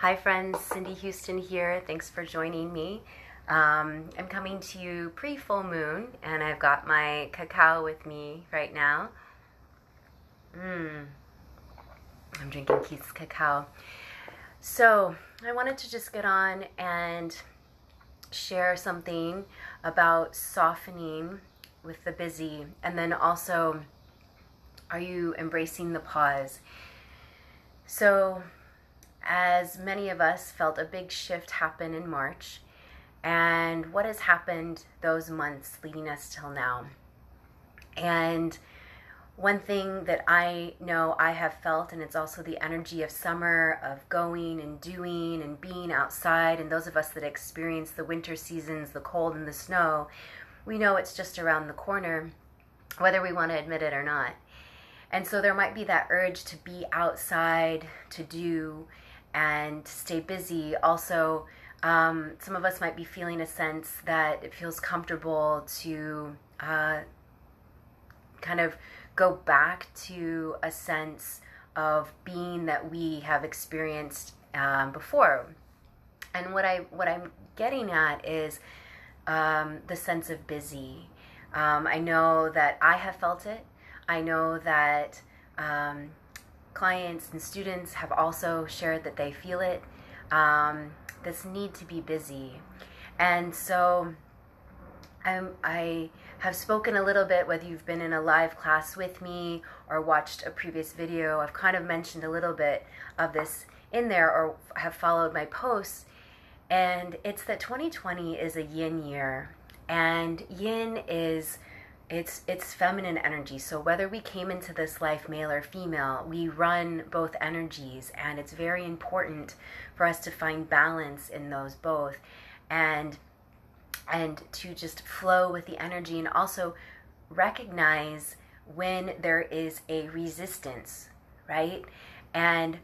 Hi friends, Cindy Huston here. Thanks for joining me. I'm coming to you pre-full moon, and I've got my cacao with me right now. I'm drinking Keith's cacao. So I wanted to just get on and share something about softening with the busy, and then also, are you embracing the pause? So as many of us felt a big shift happen in March, and what has happened those months leading us till now. And one thing that I know I have felt, and it's also the energy of summer, of going and doing and being outside, and those of us that experience the winter seasons, the cold and the snow, we know it's just around the corner, whether we want to admit it or not. And so there might be that urge to be outside, to do, and stay busy. Also, some of us might be feeling a sense that it feels comfortable to kind of go back to a sense of being that we have experienced before. And what I'm getting at is the sense of busy. I know that I have felt it. I know that clients and students have also shared that they feel it, this need to be busy. And so I have spoken a little bit, whether you've been in a live class with me or watched a previous video, I've kind of mentioned a little bit of this in there or have followed my posts. And it's that 2020 is a yin year, and yin is it's feminine energy. So whether we came into this life male or female, we run both energies, and it's very important for us to find balance in those both, and to just flow with the energy, and also recognize when there is a resistance, right? And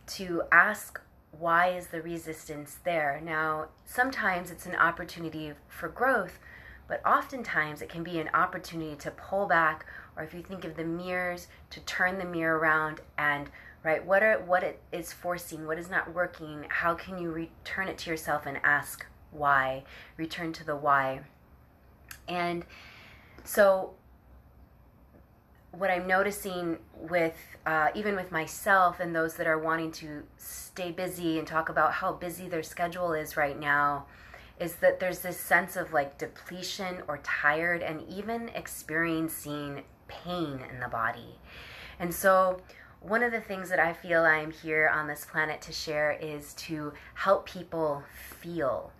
to ask, why is the resistance there? Now, sometimes it's an opportunity for growth, but oftentimes it can be an opportunity to pull back, or if you think of the mirrors, to turn the mirror around and, right, what it is forcing, what is not working, how can you return it to yourself and ask why, return to the why. And so what I'm noticing with, even with myself and those that are wanting to stay busy and talk about how busy their schedule is right now, is that there's this sense of like depletion or tired, and even experiencing pain in the body. And so one of the things that I feel I'm here on this planet to share is to help people feel.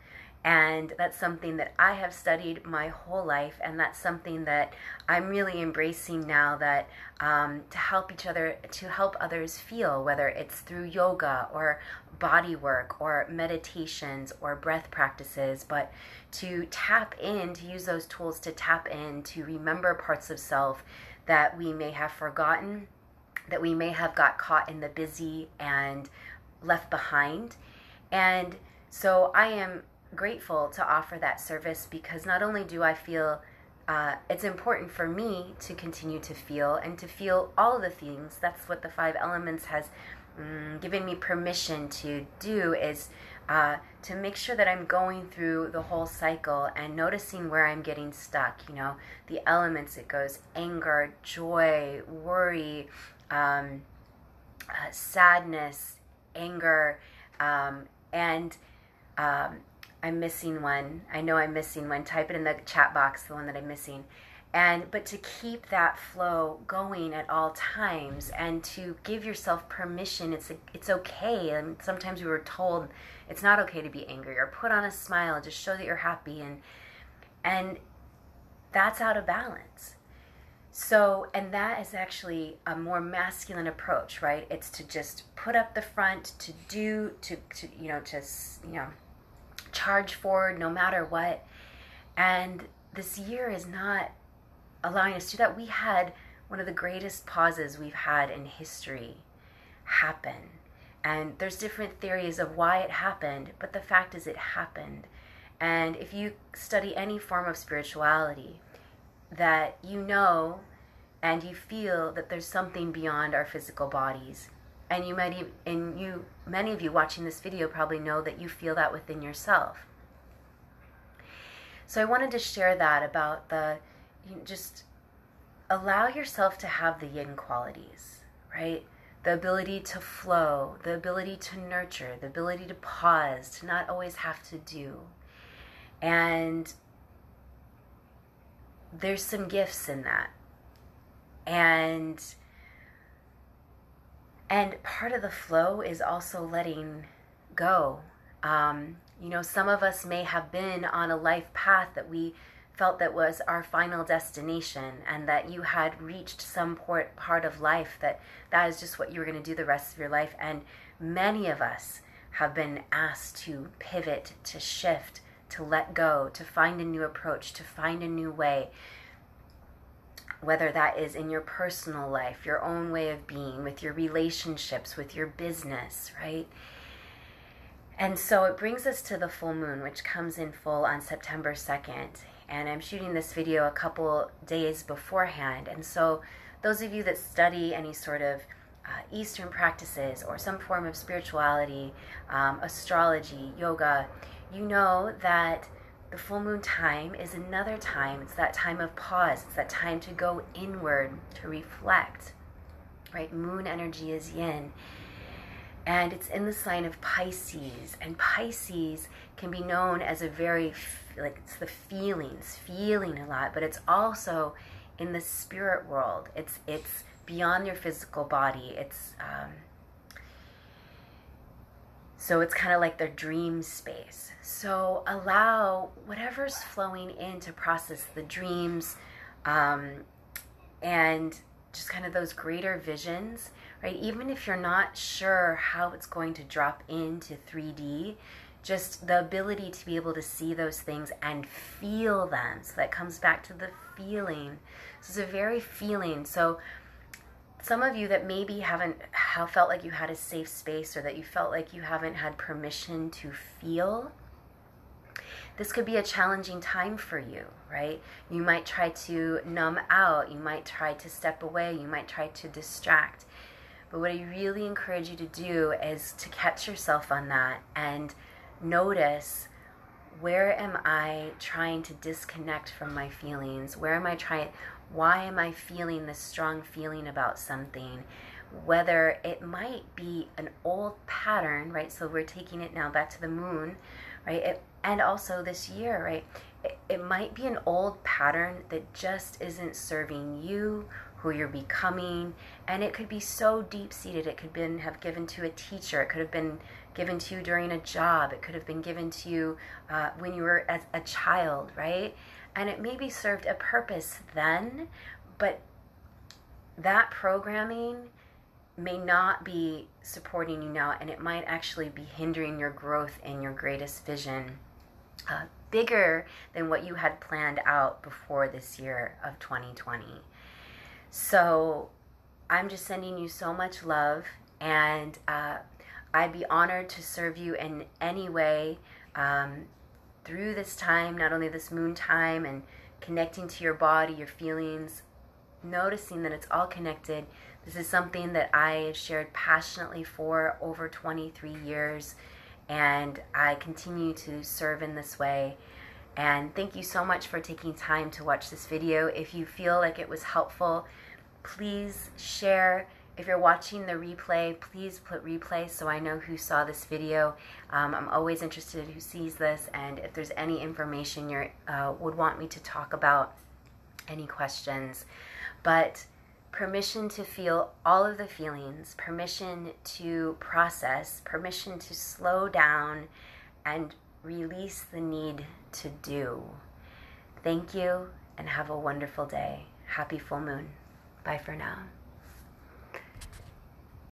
And that's something that I have studied my whole life, and that's something that I'm really embracing now, that to help each other, to help others feel, whether it's through yoga or body work or meditations or breath practices, but to tap in, to use those tools to tap in, to remember parts of self that we may have forgotten, that we may have got caught in the busy and left behind. And so I am grateful to offer that service, because not only do I feel it's important for me to continue to feel and to feel all of the things. That's what the 5 elements has given me permission to do, is to make sure that I'm going through the whole cycle and noticing where I'm getting stuck. You know, the elements, it goes anger, joy, worry, sadness, anger, and I'm missing one. I know I'm missing one. Type it in the chat box, the one that I'm missing. But to keep that flow going at all times, and to give yourself permission. It's okay. And sometimes we were told it's not okay to be angry, or put on a smile, just show that you're happy, and that's out of balance. So, and that is actually a more masculine approach, right? It's to just put up the front, to do, to charge forward no matter what. And this year is not allowing us to do that. We had one of the greatest pauses we've had in history happen. And there's different theories of why it happened, but the fact is it happened. And if you study any form of spirituality, that you know and you feel that there's something beyond our physical bodies. And you might even, many of you watching this video probably know that you feel that within yourself. So I wanted to share that about just allow yourself to have the yin qualities, right? The ability to flow, the ability to nurture, the ability to pause, to not always have to do. And there's some gifts in that. And part of the flow is also letting go. Some of us may have been on a life path that we felt that was our final destination, and that you had reached some part of life that is just what you were going to do the rest of your life. And many of us have been asked to pivot, to shift, to let go, to find a new approach, to find a new way, whether that is in your personal life, your own way of being, with your relationships, with your business, right? And so it brings us to the full moon, which comes in full on September 2nd. And I'm shooting this video a couple days beforehand. And so those of you that study any sort of Eastern practices or some form of spirituality, astrology, yoga, you know that the full moon time is another time. It's that time of pause. It's that time to go inward, to reflect, right? Moon energy is yin. And it's in the sign of Pisces. And Pisces can be known as a very, it's the feeling a lot, but it's also in the spirit world. It's beyond your physical body. So it's kind of like their dream space. So allow whatever's flowing in to process the dreams, and just kind of those greater visions, right? Even if you're not sure how it's going to drop into 3D, just the ability to be able to see those things and feel them. So that comes back to the feeling. So it's a very feeling. So some of you that maybe haven't felt like you had a safe space, or that you felt like you haven't had permission to feel, this could be a challenging time for you, right? You might try to numb out, you might try to step away, you might try to distract. But what I really encourage you to do is to catch yourself on that and notice, where am I trying to disconnect from my feelings? Why am I feeling this strong feeling about something? Whether it might be an old pattern, right? So we're taking it now back to the moon, right? And also this year, right? It might be an old pattern that just isn't serving you, who you're becoming, and it could be so deep-seated. It could have given to a teacher. It could have been given to you during a job. It could have been given to you when you were as a child, right? And it maybe served a purpose then, but that programming may not be supporting you now, and it might actually be hindering your growth and your greatest vision, bigger than what you had planned out before this year of 2020. So I'm just sending you so much love, and I'd be honored to serve you in any way through this time, not only this moon time, and connecting to your body, your feelings, noticing that it's all connected. This is something that I have shared passionately for over 23 years, and I continue to serve in this way. And thank you so much for taking time to watch this video. If you feel like it was helpful, please share. If you're watching the replay, please put replay so I know who saw this video. I'm always interested in who sees this, and if there's any information you would want me to talk about, any questions. But permission to feel all of the feelings, permission to process, permission to slow down and release the need to do. Thank you, and have a wonderful day. Happy full moon. Bye for now.